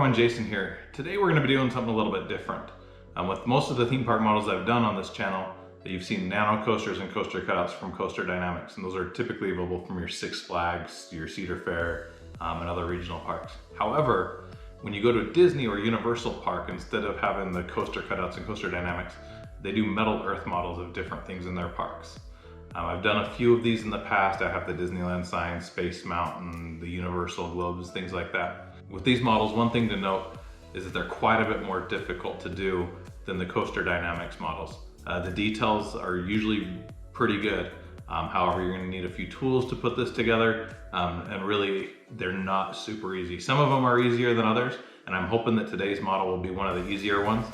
everyone, Jason here. Today we're going to be doing something a little bit different. With most of the theme park models I've done on this channel, you've seen nano coasters and coaster cutouts from Coaster Dynamics, and those are typically available from your Six Flags, your Cedar Fair, and other regional parks. However, when you go to a Disney or Universal park, instead of having the coaster cutouts and Coaster Dynamics, they do metal earth models of different things in their parks. I've done a few of these in the past. I have the Disneyland sign, Space Mountain, the Universal globes, things like that. With these models, one thing to note is that they're quite a bit more difficult to do than the Coaster Dynamics models. The details are usually pretty good. However, you're going to need a few tools to put this together, and really they're not super easy. Some of them are easier than others, and I'm hoping that today's model will be one of the easier ones.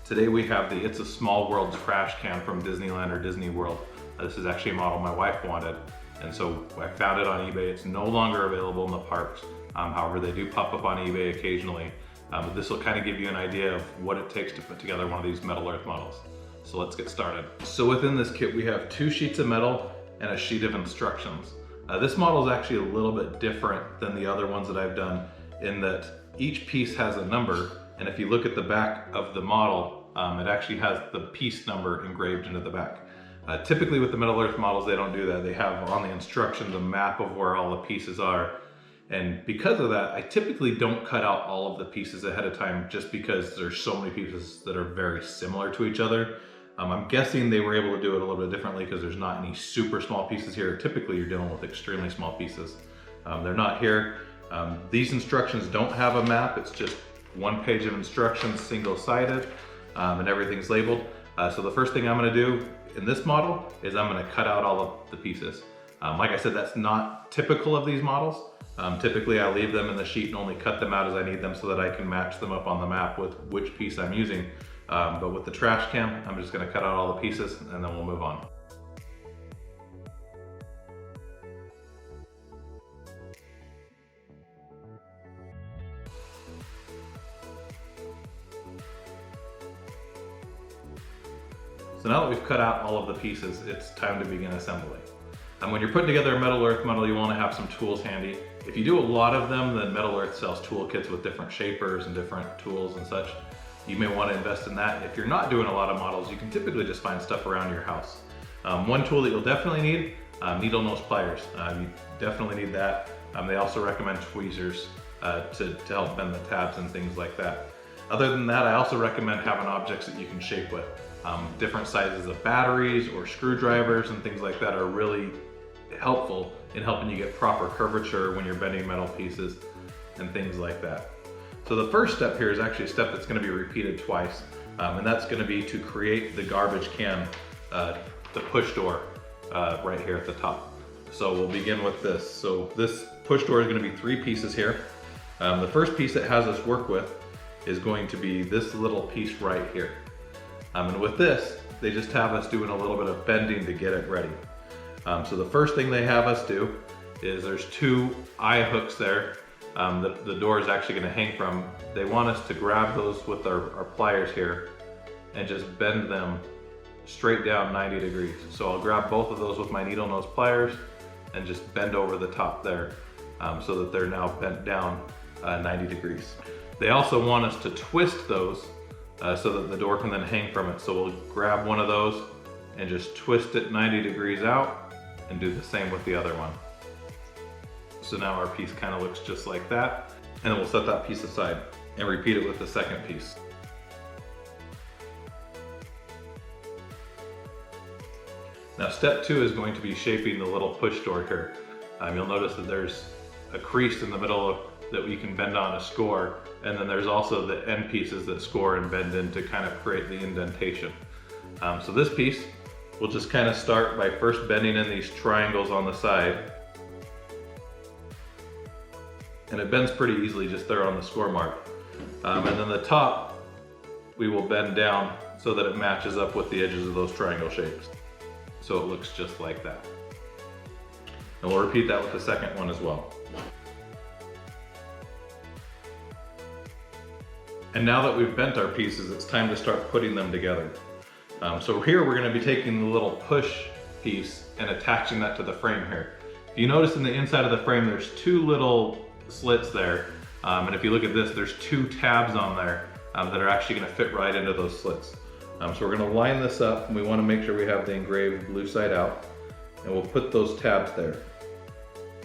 Today we have the It's a Small World trash can from Disneyland or Disney World. This is actually a model my wife wanted, and so I found it on eBay. It's no longer available in the parks. However, they do pop up on eBay occasionally. But this will kind of give you an idea of what it takes to put together one of these metal earth models. So let's get started. So within this kit, we have 2 sheets of metal and a sheet of instructions. This model is actually a little bit different than the other ones that I've done in that each piece has a number, and if you look at the back of the model, it actually has the piece number engraved into the back. Typically with the metal earth models, they don't do that. They have on the instructions a map of where all the pieces are. And because of that, I typically don't cut out all of the pieces ahead of time just because there's so many pieces that are very similar to each other. I'm guessing they were able to do it a little bit differently because there's not any super small pieces here. Typically you're dealing with extremely small pieces. They're not here. These instructions don't have a map. It's just 1 page of instructions, single-sided, and everything's labeled. So the first thing I'm gonna do in this model is I'm gonna cut out all of the pieces. Like I said, that's not typical of these models. Typically I leave them in the sheet and only cut them out as I need them so that I can match them up on the map with which piece I'm using. But with the trash can, I'm just gonna cut out all the pieces and then we'll move on. So now that we've cut out all of the pieces, it's time to begin assembly. And when you're putting together a metal earth model, you want to have some tools handy. If you do a lot of them, then Metal Earth sells toolkits with different shapers and different tools and such. You may want to invest in that. If you're not doing a lot of models, you can typically just find stuff around your house. One tool that you'll definitely need, needle nose pliers. You definitely need that. They also recommend tweezers to help bend the tabs and things like that. Other than that, I also recommend having objects that you can shape with. Different sizes of batteries or screwdrivers and things like that are really helpful in helping you get proper curvature when you're bending metal pieces and things like that. So the first step here is actually a step that's going to be repeated twice, and that's going to be to create the garbage can, the push door right here at the top. So we'll begin with this. So this push door is going to be 3 pieces here. The first piece it has us work with is going to be this little piece right here. And with this, they just have us doing a little bit of bending to get it ready. So the first thing they have us do is there's 2 eye hooks there that the door is actually going to hang from. They want us to grab those with our pliers here and just bend them straight down 90 degrees. So I'll grab both of those with my needle nose pliers and just bend over the top there so that they're now bent down 90 degrees. They also want us to twist those so that the door can then hang from it. So we'll grab one of those and just twist it 90 degrees out and do the same with the other one. So now our piece kind of looks just like that. And then we'll set that piece aside and repeat it with the second piece. Now step 2 is going to be shaping the little push door here. You'll notice that there's a crease in the middle that we can bend on a score, and then there's also the end pieces that score and bend in to kind of create the indentation. So this piece, we'll just kind of start by first bending in these triangles on the side. And it bends pretty easily just there on the score mark. And then the top, we will bend down so that it matches up with the edges of those triangle shapes. So it looks just like that. And we'll repeat that with the second one as well. And now that we've bent our pieces, it's time to start putting them together. So here we're going to be taking the little push piece and attaching that to the frame here. If you notice in the inside of the frame, there's 2 little slits there And if you look at this, there's 2 tabs on there that are actually going to fit right into those slits. So we're going to line this up, and we want to make sure we have the engraved blue side out, and we'll put those tabs there,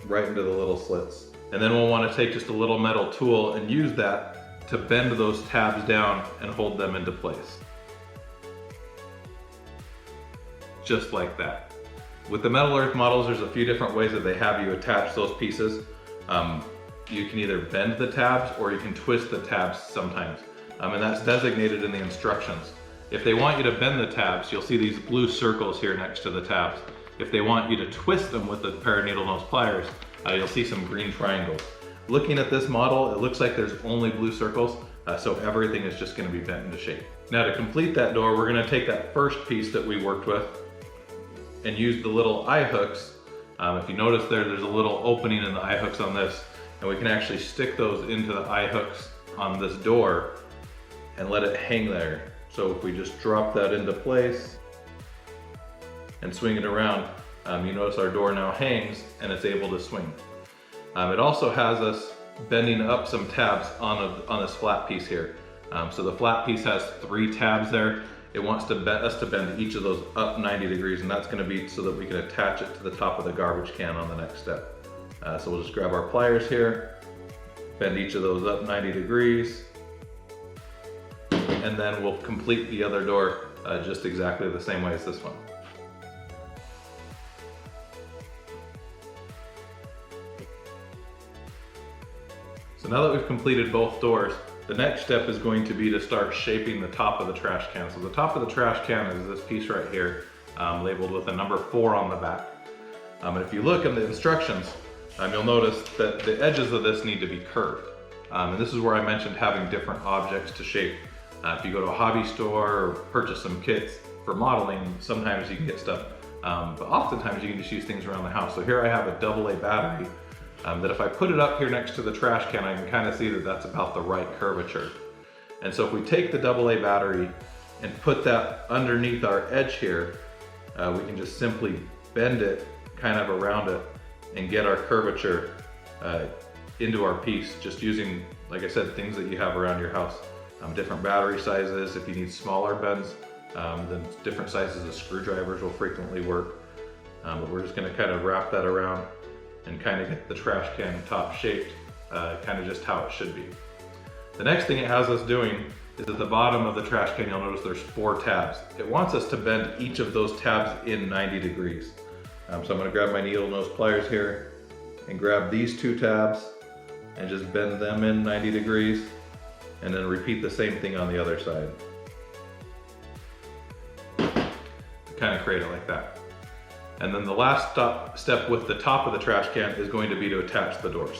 right into the little slits. And then we'll want to take just a little metal tool and use that to bend those tabs down and hold them into place. Just like that. With the Metal Earth models, there's a few different ways that they have you attach those pieces. You can either bend the tabs or you can twist the tabs sometimes. And that's designated in the instructions. If they want you to bend the tabs, you'll see these blue circles here next to the tabs. If they want you to twist them with a pair of needle nose pliers, you'll see some green triangles. Looking at this model, it looks like there's only blue circles, so everything is just going to be bent into shape. Now to complete that door, we're going to take that first piece that we worked with and use the little eye hooks. If you notice there's a little opening in the eye hooks on this, and we can actually stick those into the eye hooks on this door and let it hang there. So if we just drop that into place and swing it around, you notice our door now hangs and it's able to swing. It also has us bending up some tabs on this flat piece here. So the flat piece has 3 tabs there. It wants us to bend each of those up 90 degrees, and that's going to be so that we can attach it to the top of the garbage can on the next step. So we'll just grab our pliers here, bend each of those up 90 degrees, and then we'll complete the other door just exactly the same way as this one. So now that we've completed both doors, the next step is going to be to start shaping the top of the trash can. So the top of the trash can is this piece right here, labeled with a number 4 on the back. And if you look in the instructions, you'll notice that the edges of this need to be curved. And this is where I mentioned having different objects to shape. If you go to a hobby store or purchase some kits for modeling, sometimes you can get stuff, but oftentimes you can just use things around the house. So here I have a AA battery that if I put it up here next to the trash can, I can kind of see that that's about the right curvature. And so if we take the AA battery and put that underneath our edge here, we can just simply bend it kind of around it and get our curvature into our piece, just using, like I said, things that you have around your house. Different battery sizes. If you need smaller bends, then different sizes of screwdrivers will frequently work. But we're just going to kind of wrap that around and kind of get the trash can top shaped, kind of just how it should be. The next thing it has us doing is at the bottom of the trash can, you'll notice there's 4 tabs. It wants us to bend each of those tabs in 90 degrees. So I'm going to grab my needle nose pliers here and grab these 2 tabs and just bend them in 90 degrees, and then repeat the same thing on the other side. Kind of create it like that. And then the last step with the top of the trash can is going to be to attach the doors.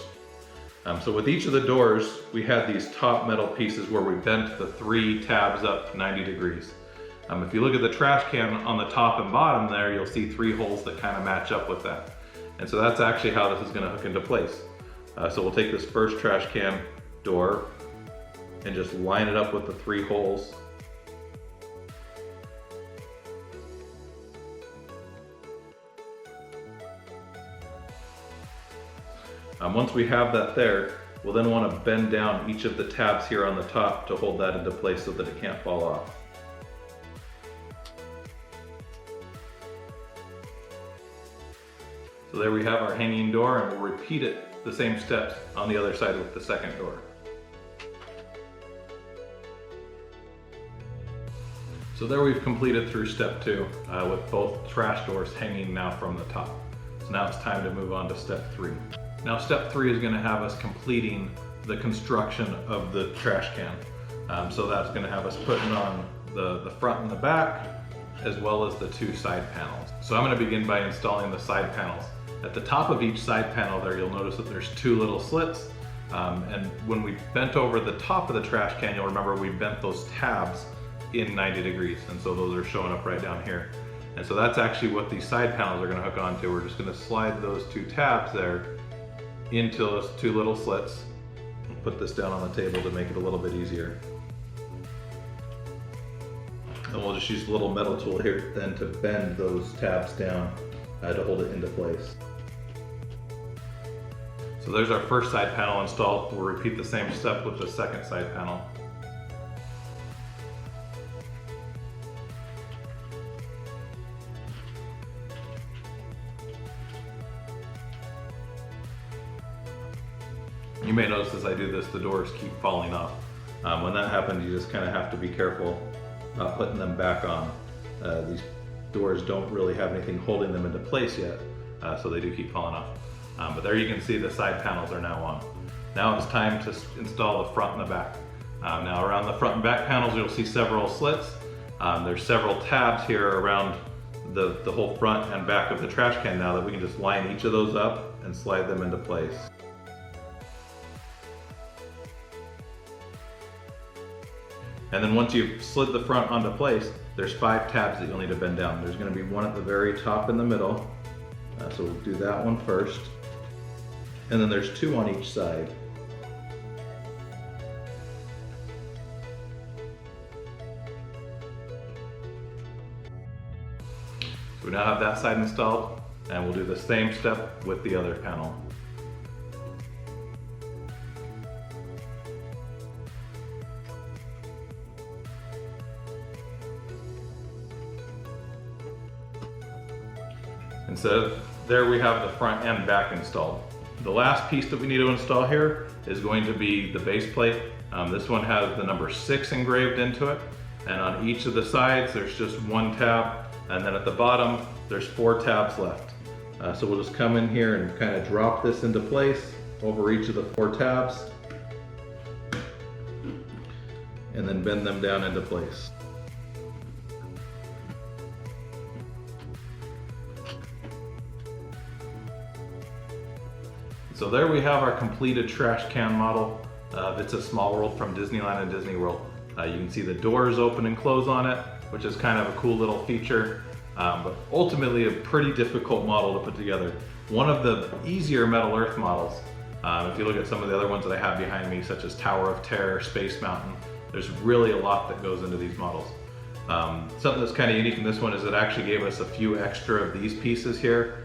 So with each of the doors, we had these top metal pieces where we bent the 3 tabs up 90 degrees. If you look at the trash can on the top and bottom there, you'll see 3 holes that kind of match up with that. And so that's actually how this is going to hook into place. So we'll take this first trash can door and just line it up with the 3 holes. Once we have that there, we'll then want to bend down each of the tabs here on the top to hold that into place so that it can't fall off. So there we have our hanging door, and we'll repeat it the same steps on the other side with the second door. So there we've completed through step 2 with both trash doors hanging now from the top. So now it's time to move on to step 3. Now step 3 is going to have us completing the construction of the trash can. So that's going to have us putting on the front and the back, as well as the 2 side panels. So I'm going to begin by installing the side panels. At the top of each side panel there, you'll notice that there's 2 little slits. And when we bent over the top of the trash can, you'll remember we bent those tabs in 90 degrees. And so those are showing up right down here. And so that's actually what these side panels are going to hook onto. We're just going to slide those 2 tabs there into those 2 little slits. I'll put this down on the table to make it a little bit easier. And we'll just use a little metal tool here then to bend those tabs down to hold it into place. So So there's our first side panel installed. We'll repeat the same step with the second side panel. You may notice as I do this, the doors keep falling off. When that happens, you just kind of have to be careful not putting them back on. These doors don't really have anything holding them into place yet, so they do keep falling off. But there you can see the side panels are now on. Now it's time to install the front and the back. Now around the front and back panels, you'll see several slits. There's several tabs here around the whole front and back of the trash can now that we can just line each of those up and slide them into place. And then once you've slid the front onto place, there's 5 tabs that you'll need to bend down. There's going to be one at the very top in the middle, so we'll do that one first. And then there's 2 on each side. So we now have that side installed, and we'll do the same step with the other panel. And so there we have the front and back installed. The last piece that we need to install here is going to be the base plate. This one has the number 6 engraved into it, and on each of the sides there's just 1 tab, and then at the bottom there's 4 tabs left. So we'll just come in here and kind of drop this into place over each of the 4 tabs, and then bend them down into place. So there we have our completed trash can model. It's a Small World from Disneyland and Disney World. You can see the doors open and close on it, which is kind of a cool little feature, but ultimately a pretty difficult model to put together. One of the easier Metal Earth models, if you look at some of the other ones that I have behind me, such as Tower of Terror, Space Mountain, there's really a lot that goes into these models. Something that's kind of unique in this one is it actually gave us a few extra of these pieces here.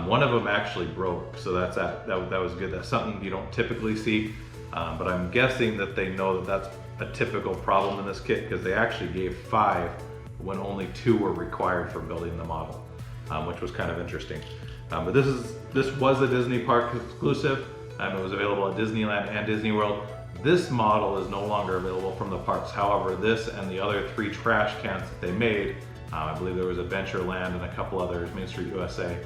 One of them actually broke, so that was good. That's something you don't typically see, but I'm guessing that they know that that's a typical problem in this kit because they actually gave 5 when only 2 were required for building the model, which was kind of interesting. But this was a Disney Park exclusive. It was available at Disneyland and Disney World. This model is no longer available from the parks. However, this and the other 3 trash cans that they made, I believe there was Adventureland and a couple others, Main Street USA,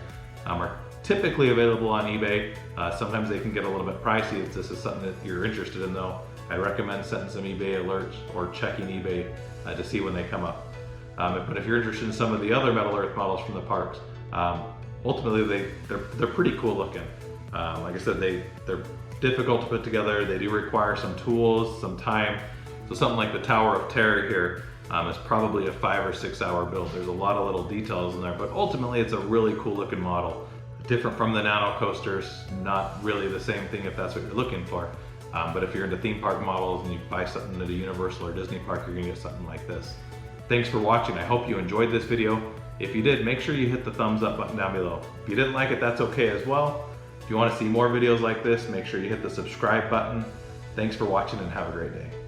are typically available on eBay. Sometimes they can get a little bit pricey. If this is something that you're interested in though, I recommend setting some eBay alerts or checking eBay to see when they come up. But if you're interested in some of the other Metal Earth models from the parks, ultimately they're pretty cool looking. Like I said, they're difficult to put together. They do require some tools, some time. So something like the Tower of Terror here is probably a 5 or 6 hour build. There's a lot of little details in there, but ultimately it's a really cool looking model. Different from the Nano Coasters, not really the same thing if that's what you're looking for. But if you're into theme park models and you buy something at a Universal or Disney park, you're gonna get something like this. Thanks for watching. I hope you enjoyed this video. If you did, make sure you hit the thumbs up button down below. If you didn't like it, that's okay as well. If you want to see more videos like this, make sure you hit the subscribe button. Thanks for watching and have a great day.